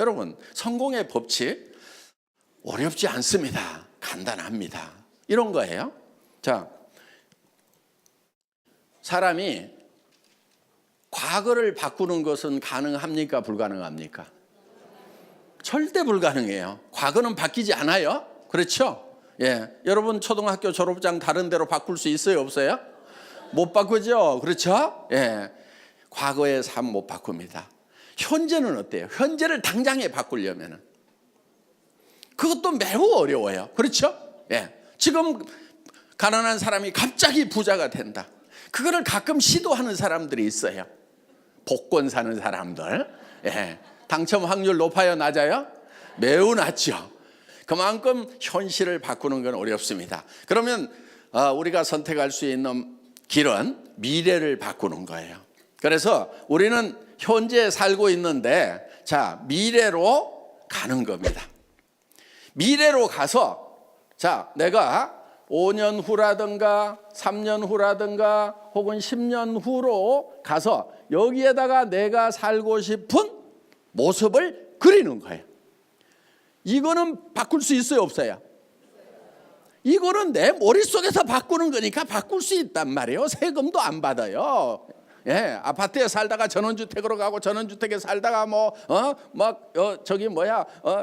여러분, 성공의 법칙 어렵지 않습니다. 간단합니다. 이런 거예요. 자, 사람이 과거를 바꾸는 것은 가능합니까? 불가능합니까? 절대 불가능해요. 과거는 바뀌지 않아요. 그렇죠? 예, 여러분 초등학교 졸업장 다른 데로 바꿀 수 있어요? 없어요? 못 바꾸죠? 그렇죠? 예, 과거의 삶 못 바꿉니다. 현재는 어때요? 현재를 당장에 바꾸려면은 그것도 매우 어려워요. 그렇죠? 예, 지금 가난한 사람이 갑자기 부자가 된다. 그거를 가끔 시도하는 사람들이 있어요. 복권 사는 사람들. 예, 당첨 확률 높아요? 낮아요? 매우 낮죠. 그만큼 현실을 바꾸는 건 어렵습니다. 그러면 우리가 선택할 수 있는 길은 미래를 바꾸는 거예요. 그래서 우리는 현재에 살고 있는데, 자, 미래로 가는 겁니다. 미래로 가서, 자, 내가 5년 후라든가 3년 후라든가 혹은 10년 후로 가서 여기에다가 내가 살고 싶은 모습을 그리는 거예요. 이거는 바꿀 수 있어요? 없어요? 이거는 내 머릿속에서 바꾸는 거니까 바꿀 수 있단 말이에요. 세금도 안 받아요. 예, 아파트에 살다가 전원주택으로 가고 전원주택에 살다가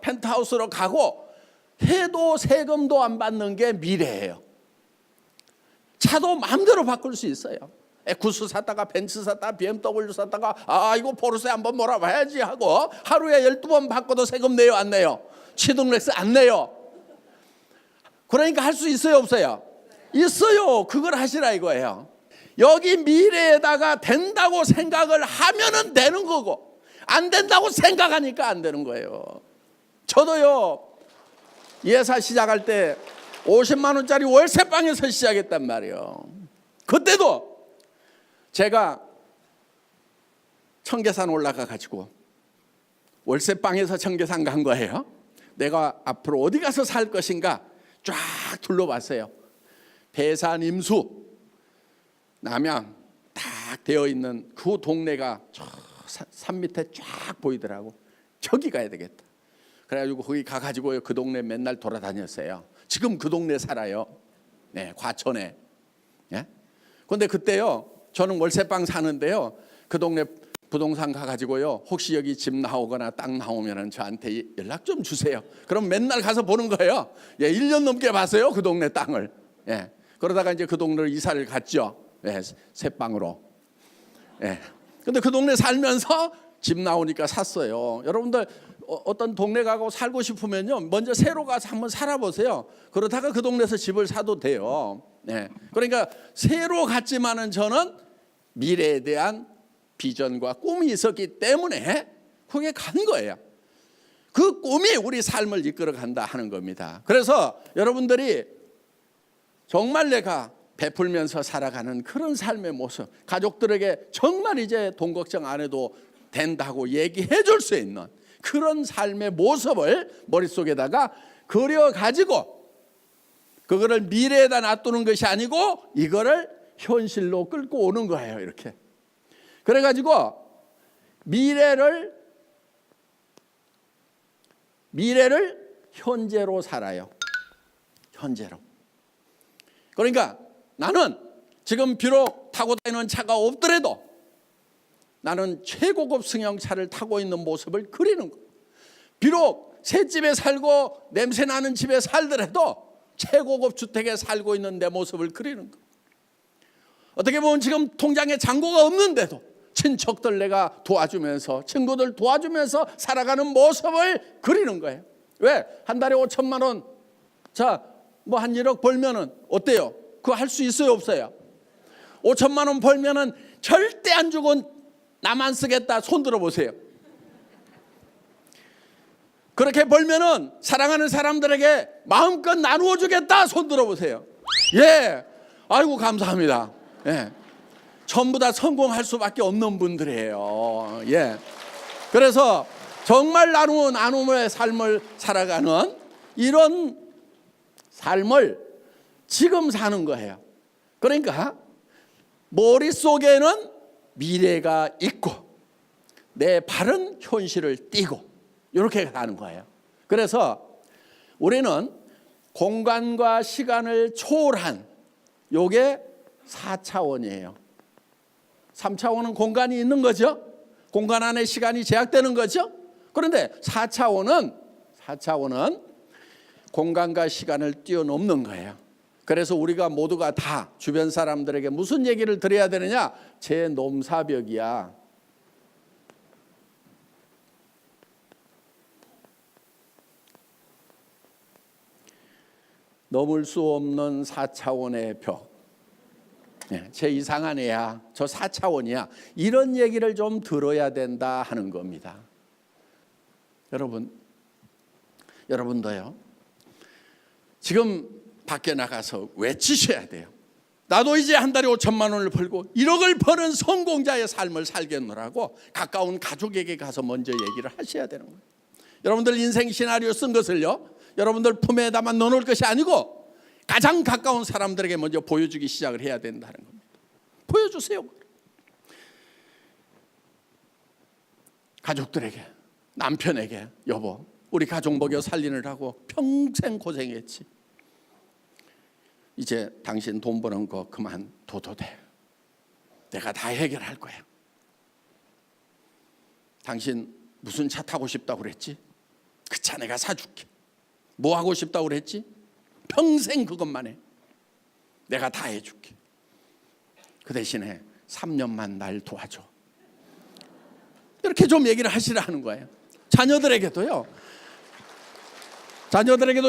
펜트하우스로 가고 해도 세금도 안 받는 게 미래예요. 차도 마음대로 바꿀 수 있어요. 에쿠스 샀다가 벤츠 샀다가 BMW 샀다가 이거 포르쉐 한번 몰아봐야지 하고 하루에 12번 바꿔도 세금 내요? 안 내요? 취등록세 안 내요? 그러니까 할 수 있어요? 없어요? 있어요. 그걸 하시라 이거예요. 여기 미래에다가 된다고 생각을 하면은 되는 거고 안 된다고 생각하니까 안 되는 거예요. 저도요, 예사 시작할 때 50만 원짜리 월세방에서 시작했단 말이에요. 그때도 제가 청계산 올라가 가지고 월세방에서 청계산 간 거예요. 내가 앞으로 어디 가서 살 것인가 쫙 둘러봤어요. 배산, 임수, 남양 딱 되어 있는 그 동네가 저 산 밑에 쫙 보이더라고. 저기 가야 되겠다. 그래가지고 거기 가가지고 그 동네 맨날 돌아다녔어요. 지금 그 동네 살아요. 네, 과천에. 예? 근데 그때요, 저는 월세방 사는데요, 그 동네 부동산 가가지고요, 혹시 여기 집 나오거나 땅 나오면 저한테 연락 좀 주세요. 그럼 맨날 가서 보는 거예요. 예, 1년 넘게 봤어요, 그 동네 땅을. 예, 그러다가 이제 그 동네로 이사를 갔죠. 예, 새 방으로. 예. 근데 그 동네 살면서 집 나오니까 샀어요. 여러분들 어떤 동네 가고 살고 싶으면요, 먼저 새로 가서 한번 살아보세요. 그러다가 그 동네에서 집을 사도 돼요. 예. 그러니까 새로 갔지만은 저는 미래에 대한 비전과 꿈이 있었기 때문에 그게 간 거예요. 그 꿈이 우리 삶을 이끌어 간다 하는 겁니다. 그래서 여러분들이 정말 내가 베풀면서 살아가는 그런 삶의 모습, 가족들에게 정말 이제 돈 걱정 안 해도 된다고 얘기해 줄 수 있는 그런 삶의 모습을 머릿속에다가 그려가지고 그거를 미래에다 놔두는 것이 아니고 이거를 현실로 끌고 오는 거예요. 이렇게. 그래가지고 미래를 현재로 살아요. 현재로. 그러니까 나는 지금 비록 타고 다니는 차가 없더라도 나는 최고급 승용차를 타고 있는 모습을 그리는 거예요. 비록 새 집에 살고 냄새 나는 집에 살더라도 최고급 주택에 살고 있는 내 모습을 그리는 거예요. 어떻게 보면 지금 통장에 잔고가 없는데도 친척들 내가 도와주면서, 친구들 도와주면서 살아가는 모습을 그리는 거예요. 왜? 한 달에 5천만 원, 자, 뭐 한 1억 벌면은 어때요? 그거 할 수 있어요? 없어요? 5천만 원 벌면은 절대 안 주고 나만 쓰겠다. 손 들어보세요. 그렇게 벌면은 사랑하는 사람들에게 마음껏 나누어 주겠다. 손 들어보세요. 예, 아이고 감사합니다. 예, 전부 다 성공할 수밖에 없는 분들이에요. 예, 그래서 정말 나눔의 삶을 살아가는 이런 삶을 지금 사는 거예요. 그러니까 머릿속에는 미래가 있고 내 발은 현실을 띄고 이렇게 가는 거예요. 그래서 우리는 공간과 시간을 초월한 요게 4차원이에요. 3차원은 공간이 있는 거죠. 공간 안에 시간이 제약되는 거죠. 그런데 4차원은 공간과 시간을 뛰어넘는 거예요. 그래서 우리가 모두가 다 주변 사람들에게 무슨 얘기를 드려야 되느냐? 제 넘사벽이야. 넘을 수 없는 4차원의 벽. 제 이상한 애야. 저 4차원이야. 이런 얘기를 좀 들어야 된다 하는 겁니다. 여러분도요. 지금 밖에 나가서 외치셔야 돼요. 나도 이제 한 달에 5천만 원을 벌고 1억을 버는 성공자의 삶을 살겠노라고 가까운 가족에게 가서 먼저 얘기를 하셔야 되는 거예요. 여러분들 인생 시나리오 쓴 것을요, 여러분들 품에다만 넣어놓을 것이 아니고 가장 가까운 사람들에게 먼저 보여주기 시작을 해야 된다는 겁니다. 보여주세요. 가족들에게, 남편에게, 여보, 우리 가족 먹여 살리느라고 평생 고생했지. 이제 당신 돈 버는 거 그만둬도 돼. 내가 다 해결할 거야. 당신 무슨 차 타고 싶다고 그랬지? 그 차 내가 사줄게. 뭐 하고 싶다고 그랬지? 평생 그것만 해. 내가 다 해줄게. 그 대신에 3년만 날 도와줘. 이렇게 좀 얘기를 하시라는 거예요. 자녀들에게도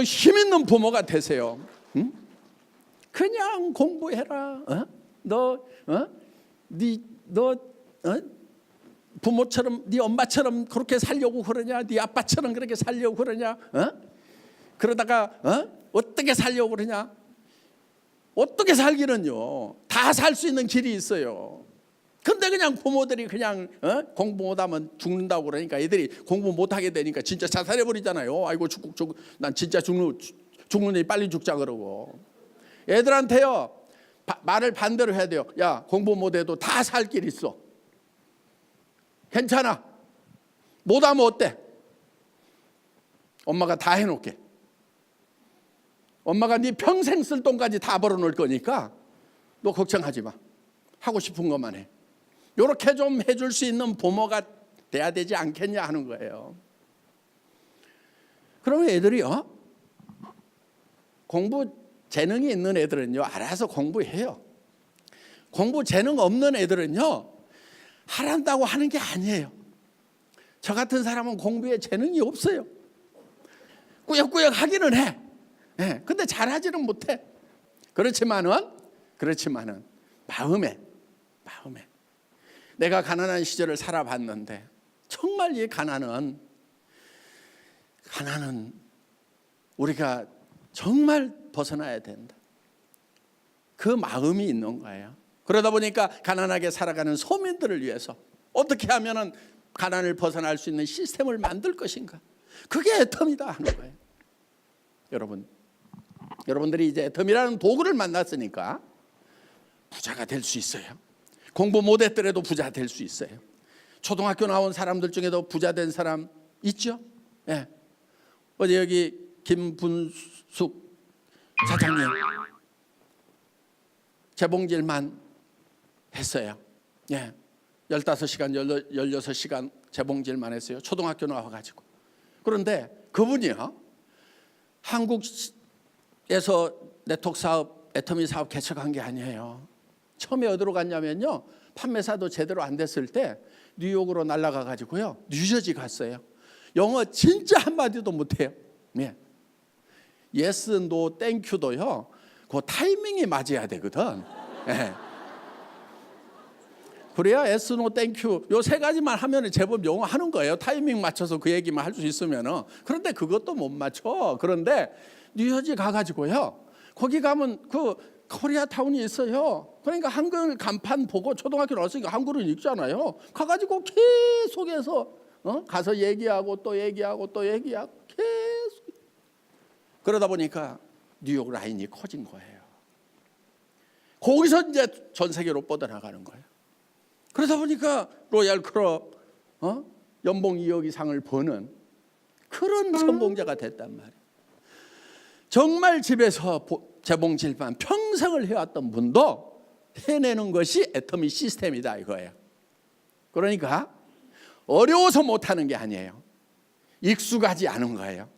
힘있는 부모가 되세요. 응? 그냥 공부해라. 너 부모처럼, 네 엄마처럼 그렇게 살려고 그러냐? 네 아빠처럼 그렇게 살려고 그러냐? 그러다가 어떻게 살려고 그러냐? 어떻게 살기는요, 다 살 수 있는 길이 있어요. 근데 그냥 부모들이 그냥 공부 못하면 죽는다고 그러니까 애들이 공부 못하게 되니까 진짜 자살해버리잖아요. 아이고 난 진짜 죽는데 빨리 죽자 그러고. 애들한테요, 말을 반대로 해야 돼요. 야, 공부 못해도 다 살 길 있어. 괜찮아. 못하면 어때? 엄마가 다 해놓게. 엄마가 네 평생 쓸 돈까지 다 벌어놓을 거니까 너 걱정하지 마. 하고 싶은 것만 해. 이렇게 좀 해줄 수 있는 부모가 돼야 되지 않겠냐 하는 거예요. 그러면 애들이요, 공부 재능이 있는 애들은요, 알아서 공부해요. 공부 재능 없는 애들은요, 하란다고 하는 게 아니에요. 저 같은 사람은 공부에 재능이 없어요. 꾸역꾸역 하기는 해. 근데 잘하지는 못해. 그렇지만은 마음에 내가 가난한 시절을 살아봤는데 정말 이 가난은 우리가 정말 벗어나야 된다. 그 마음이 있는 거예요. 그러다 보니까 가난하게 살아가는 소민들을 위해서 어떻게 하면은 가난을 벗어날 수 있는 시스템을 만들 것인가. 그게 애텀이다 하는 거예요. 여러분들이 이제 애텀이라는 도구를 만났으니까 부자가 될 수 있어요. 공부 못했더라도 부자 될 수 있어요. 초등학교 나온 사람들 중에도 부자 된 사람 있죠? 예. 어제 여기 김분숙 사장님 재봉질만 했어요. 예. 15시간, 16시간 재봉질만 했어요. 초등학교 나와가지고. 그런데 그분이요, 한국에서 네트워크 사업, 애터미 사업 개척한 게 아니에요. 처음에 어디로 갔냐면요, 판매사도 제대로 안 됐을 때 뉴욕으로 날아가 가지고요, 뉴저지 갔어요. 영어 진짜 한마디도 못해요. 예. 예스, 노, 땡큐도요, 그 타이밍이 맞아야 되거든. 예. 그래야 예스, 노, 땡큐 요 세 가지만 하면 제법 영어 하는 거예요. 타이밍 맞춰서 그 얘기만 할 수 있으면은. 그런데 그것도 못 맞춰. 그런데 뉴저지 가가지고요, 거기 가면 그 코리아타운이 있어요. 그러니까 한글 간판 보고 초등학교 나왔으니까 한글은 읽잖아요. 가가지고 계속해서 가서 얘기하고 또 얘기하고 계속. 그러다 보니까 뉴욕 라인이 커진 거예요. 거기서 이제 전 세계로 뻗어나가는 거예요. 그러다 보니까 로얄 클럽 연봉 2억 이상을 버는 그런 성공자가 됐단 말이에요. 정말 집에서 재봉질만 평생을 해왔던 분도 해내는 것이 애터미 시스템이다 이거예요. 그러니까 어려워서 못하는 게 아니에요. 익숙하지 않은 거예요.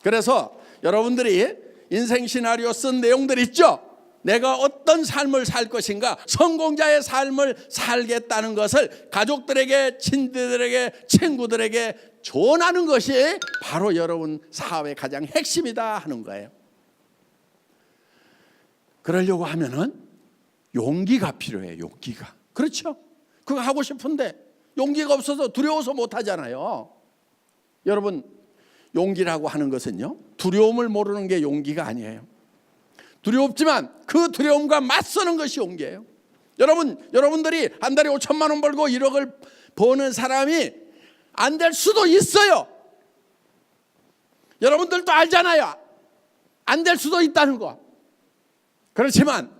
그래서 여러분들이 인생 시나리오 쓴 내용들 있죠? 내가 어떤 삶을 살 것인가, 성공자의 삶을 살겠다는 것을 가족들에게, 친구들에게, 친구들에게 전하는 것이 바로 여러분 사업의 가장 핵심이다 하는 거예요. 그러려고 하면은 용기가 필요해요. 용기가. 그렇죠? 그거 하고 싶은데 용기가 없어서 두려워서 못 하잖아요. 여러분, 용기라고 하는 것은요, 두려움을 모르는 게 용기가 아니에요. 두렵지만 그 두려움과 맞서는 것이 용기예요. 여러분들이 한 달에 5천만 원 벌고 1억을 버는 사람이 안 될 수도 있어요. 여러분들도 알잖아요. 안 될 수도 있다는 거. 그렇지만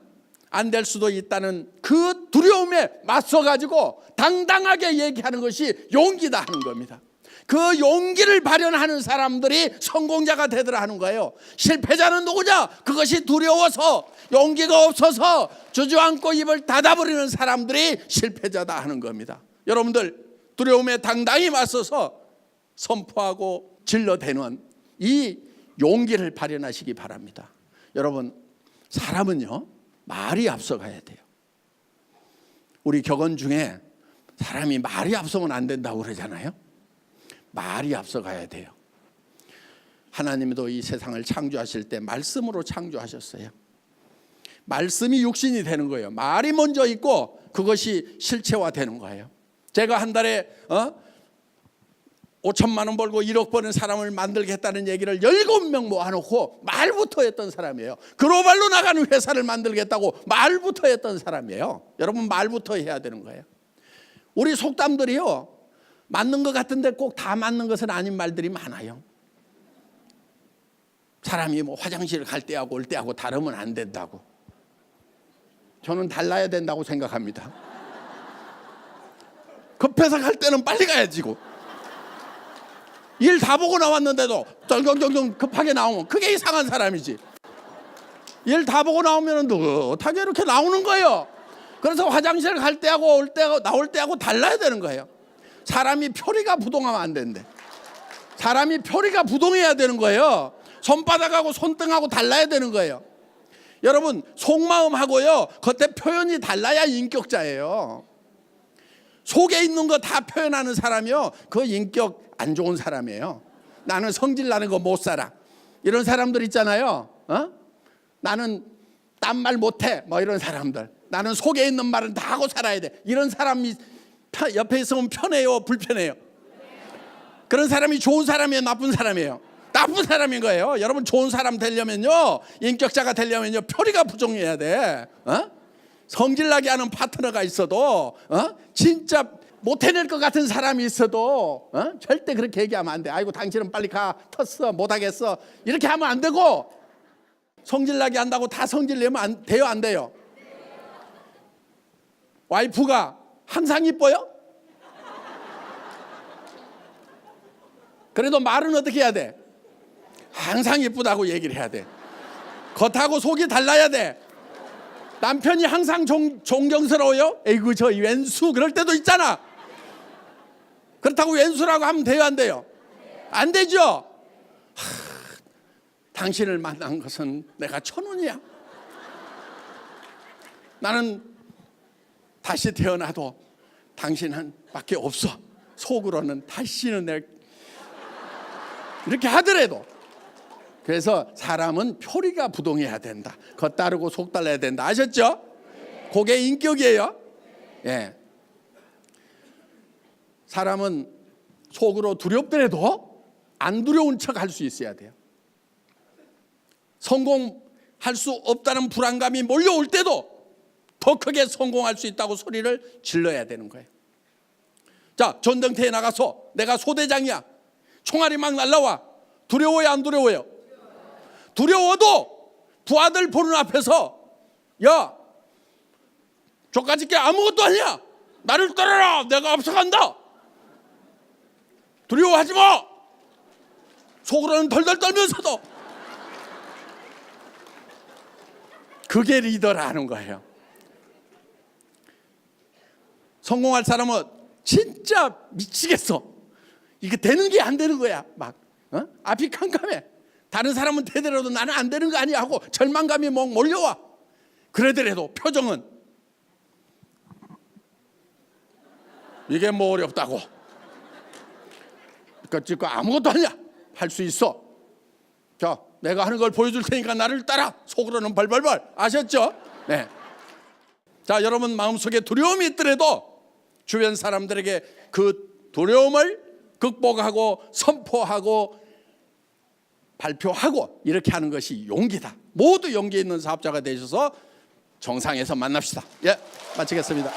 안 될 수도 있다는 그 두려움에 맞서가지고 당당하게 얘기하는 것이 용기다 하는 겁니다. 그 용기를 발현하는 사람들이 성공자가 되더라 하는 거예요. 실패자는 누구냐? 그것이 두려워서, 용기가 없어서 주저앉고 입을 닫아버리는 사람들이 실패자다 하는 겁니다. 여러분들 두려움에 당당히 맞서서 선포하고 질러대는 이 용기를 발현하시기 바랍니다. 여러분, 사람은요, 말이 앞서가야 돼요. 우리 격언 중에 사람이 말이 앞서면 안 된다고 그러잖아요. 말이 앞서가야 돼요. 하나님도 이 세상을 창조하실 때 말씀으로 창조하셨어요. 말씀이 육신이 되는 거예요. 말이 먼저 있고 그것이 실체화되는 거예요. 제가 한 달에 5천만 원 벌고 1억 버는 사람을 만들겠다는 얘기를 7명 모아놓고 말부터 했던 사람이에요. 글로벌로 나가는 회사를 만들겠다고 말부터 했던 사람이에요. 여러분, 말부터 해야 되는 거예요. 우리 속담들이요, 맞는 것 같은데 꼭 다 맞는 것은 아닌 말들이 많아요. 사람이 뭐 화장실 갈 때하고 올 때하고 다르면 안 된다고. 저는 달라야 된다고 생각합니다. 급해서 갈 때는 빨리 가야지고. 일 다 보고 나왔는데도 쩡쩡쩡 급하게 나오면 그게 이상한 사람이지. 일 다 보고 나오면 어떻게 이렇게 나오는 거예요. 그래서 화장실 갈 때하고 올 때하고 나올 때하고 달라야 되는 거예요. 사람이 표리가 부동하면 안 되는데, 사람이 표리가 부동해야 되는 거예요. 손바닥하고 손등하고 달라야 되는 거예요. 여러분, 속마음하고요, 겉에 표현이 달라야 인격자예요. 속에 있는 거 다 표현하는 사람이요, 그 인격 안 좋은 사람이에요. 나는 성질 나는 거 못 살아, 이런 사람들 있잖아요. 나는 딴 말 못해, 뭐 이런 사람들. 나는 속에 있는 말은 다 하고 살아야 돼, 이런 사람이 옆에 있으면 편해요, 불편해요? 그런 사람이 좋은 사람이에요, 나쁜 사람이에요? 나쁜 사람인 거예요. 여러분, 좋은 사람 되려면요, 인격자가 되려면요, 표리가 부정해야 돼. 성질나게 하는 파트너가 있어도, 진짜 못 해낼 것 같은 사람이 있어도 절대 그렇게 얘기하면 안 돼. 아이고, 당신은 빨리 가, 텄어, 못하겠어, 이렇게 하면 안 되고. 성질나게 한다고 다 성질 내면 돼요, 안 돼요? 와이프가 항상 이뻐요? 그래도 말은 어떻게 해야 돼? 항상 이쁘다고 얘기를 해야 돼. 겉하고 속이 달라야 돼. 남편이 항상 존경스러워요? 에이구, 저 왼수, 그럴 때도 있잖아. 그렇다고 왼수라고 하면 돼요, 안 돼요? 안 되죠? 당신을 만난 것은 내가 천운이야. 나는 다시 태어나도 당신은 밖에 없어. 속으로는 다시는 내가 이렇게 하더라도. 그래서 사람은 표리가 부동해야 된다. 겉 다르고 속 달라야 된다. 아셨죠? 그게 인격이에요. 예. 사람은 속으로 두렵더라도 안 두려운 척 할 수 있어야 돼요. 성공할 수 없다는 불안감이 몰려올 때도 더 크게 성공할 수 있다고 소리를 질러야 되는 거예요. 자, 전쟁터에 나가서 내가 소대장이야. 총알이 막 날라와. 두려워요, 안 두려워요? 두려워도 부하들 보는 앞에서, 야, 저까짓 게 아무것도 아니야, 나를 따라라, 내가 앞서간다, 두려워하지 마, 속으로는 덜덜 떨면서도. 그게 리더라는 거예요. 성공할 사람은 진짜 미치겠어. 이게 되는 게 안 되는 거야. 막 앞이 캄캄해. 다른 사람은 되더라도 나는 안 되는 거 아니야 하고 절망감이 막 몰려와. 그러더라도 표정은 이게 뭐 어렵다고. 그러니까 아무것도 아니야. 할 수 있어. 자, 내가 하는 걸 보여줄 테니까 나를 따라. 속으로는 벌벌벌. 아셨죠? 네. 자, 여러분 마음속에 두려움이 있더라도 주변 사람들에게 그 두려움을 극복하고 선포하고 발표하고 이렇게 하는 것이 용기다. 모두 용기 있는 사업자가 되셔서 정상에서 만납시다. 예, 마치겠습니다.